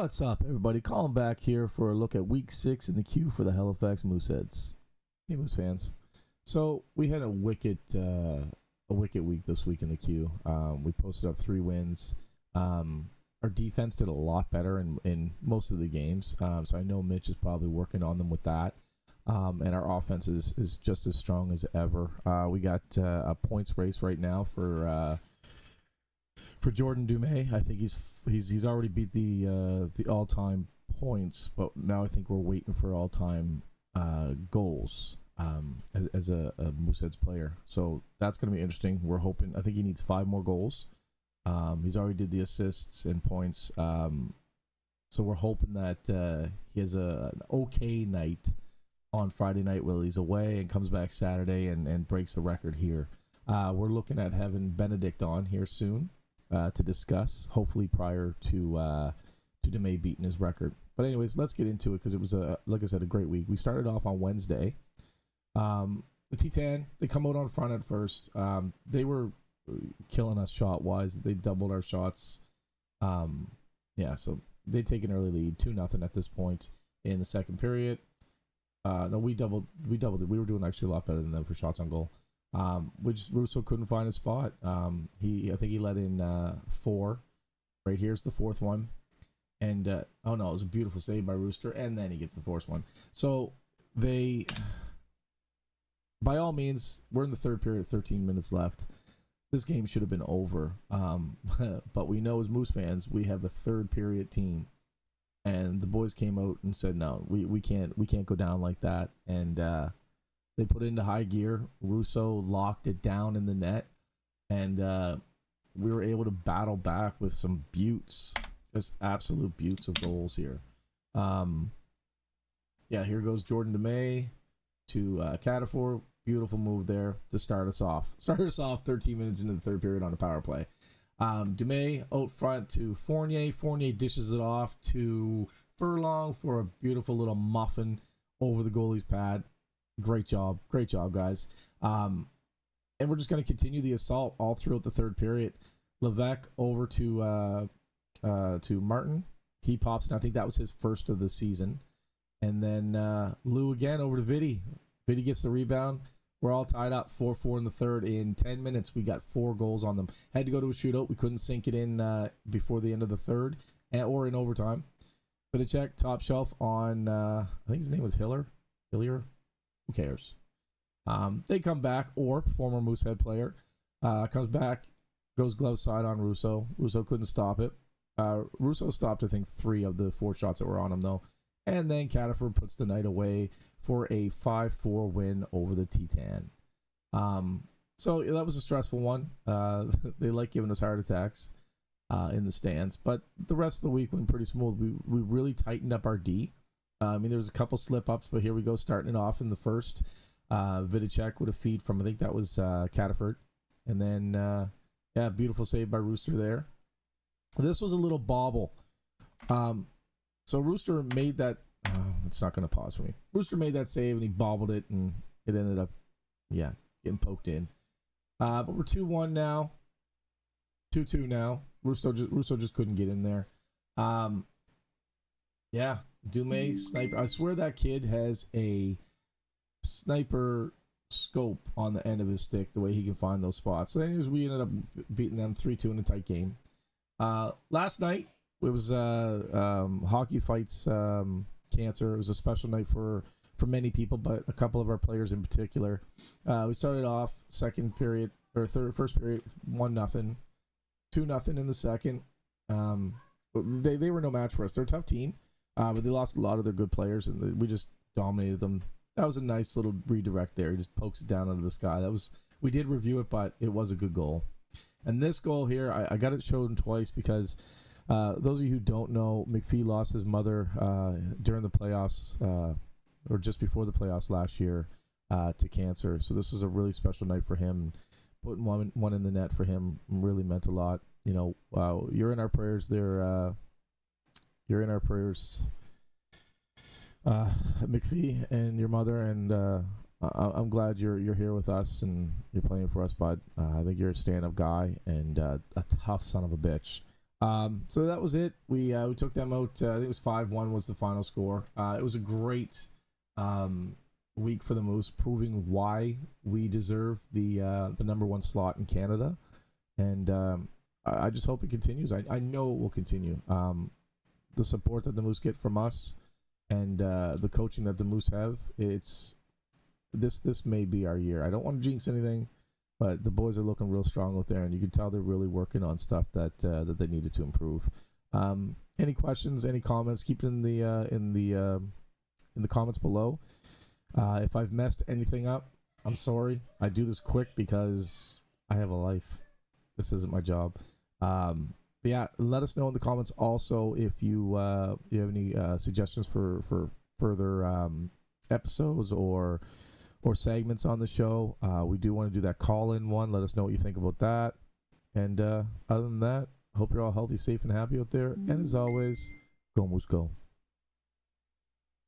What's up, everybody? Calling back here for a look at Week 6 in the queue for the Halifax Mooseheads. Hey, Moose fans. So we had a wicked week this week in the queue. We posted up 3 wins. Our defense did a lot better in most of the games. So I know Mitch is probably working on them with that. And our offense is just as strong as ever. We got a points race right now for Jordan Dumais. I think he's already beat the all-time points, but now I think we're waiting for all-time goals as a Mooseheads player. So that's going to be interesting. We're hoping. I think he needs 5 more goals. He's already did the assists and points. So we're hoping that he has an okay night on Friday night while he's away and comes back Saturday and breaks the record here. We're looking at having Benedict on here soon to discuss, hopefully prior to Dumais beating his record. But anyways, let's get into it because it was, like I said, a great week. We started off on Wednesday. The Titan, they come out on front at first. They were killing us shot-wise. They doubled our shots. So they take an early lead, 2-0 at this point in the second period. No, we doubled it. We were doing actually a lot better than them for shots on goal. Which Russo couldn't find a spot. I think he let in 4. Right here's the 4th one. And it was a beautiful save by Rooster, and then he gets the 4th one. So they, by all means, we're in the third period, 13 minutes left. This game should have been over. But we know as Moose fans, we have a third period team. And the boys came out and said, no, we can't go down like that. And they put it into high gear. Russo locked it down in the net. And we were able to battle back with some buttes. Just absolute buttes of goals here. Here goes Jordan Dumais to Catafor. Beautiful move there to start us off. 13 minutes into the third period on a power play. Dumais out front to Fournier. Fournier dishes it off to Furlong for a beautiful little muffin over the goalie's pad. Great job, guys. And we're just going to continue the assault all throughout the third period. Levesque over to Martin. He pops, and I think that was his first of the season. And then Lou again over to Vitti. Vitti gets the rebound. We're all tied up 4-4 in the third. In 10 minutes, we got 4 goals on them. Had to go to a shootout. We couldn't sink it in before the end of the third or in overtime. Vidicek, top shelf on, I think his name was Hillier. Who cares? They come back, or former Moosehead player comes back, goes glove side on Russo. Russo couldn't stop it. Russo stopped, I think, 3 of the 4 shots that were on him, though. And then Catafor puts the night away for a 5-4 win over the Titan. So that was a stressful one. They like giving us heart attacks in the stands. But the rest of the week went pretty smooth. We really tightened up our D. There was a couple slip-ups, but here we go, starting it off in the first. Vidicek with a feed from, I think that was Cataford. And then, beautiful save by Rooster there. This was a little bobble. So Rooster made that. It's not going to pause for me. Rooster made that save and he bobbled it, and it ended up, getting poked in. But we're 2-1 now. 2-2 now. Russo just couldn't get in there. Dumais sniper. I swear that kid has a sniper scope on the end of his stick, the way he can find those spots. So anyways, we ended up beating them 3-2 in a tight game. Last night, it was Hockey Fights Cancer. It was a special night for many people, but a couple of our players in particular. We started off first period 1-0, 2-0 in the second. They were no match for us. They're a tough team, but they lost a lot of their good players, and we just dominated them. That was a nice little redirect there. He just pokes it down into the sky. We did review it, but it was a good goal. And this goal here, I got it shown twice because those of you who don't know, McPhee lost his mother during the playoffs, or just before the playoffs last year, to cancer. So this was a really special night for him. Putting one in the net for him really meant a lot. You're in our prayers there. You're in our prayers, McPhee and your mother, and I'm glad you're here with us and you're playing for us, bud. I think you're a stand-up guy and a tough son of a bitch. So that was it. We took them out. I think it was 5-1 was the final score. It was a great week for the Moose, proving why we deserve the number one slot in Canada, and I just hope it continues. I know it will continue. The support that the Moose get from us, and the coaching that the Moose have, this may be our year. I don't want to jinx anything, but the boys are looking real strong out there, and you can tell they're really working on stuff that they needed to improve. Any questions, any comments? Keep it in the comments below. If I've messed anything up, I'm sorry. I do this quick because I have a life. This isn't my job. But yeah, let us know in the comments also if you have any suggestions for further episodes or segments on the show. We do want to do that call-in one. Let us know what you think about that. And other than that, hope you're all healthy, safe, and happy out there. And as always, go Moose, go.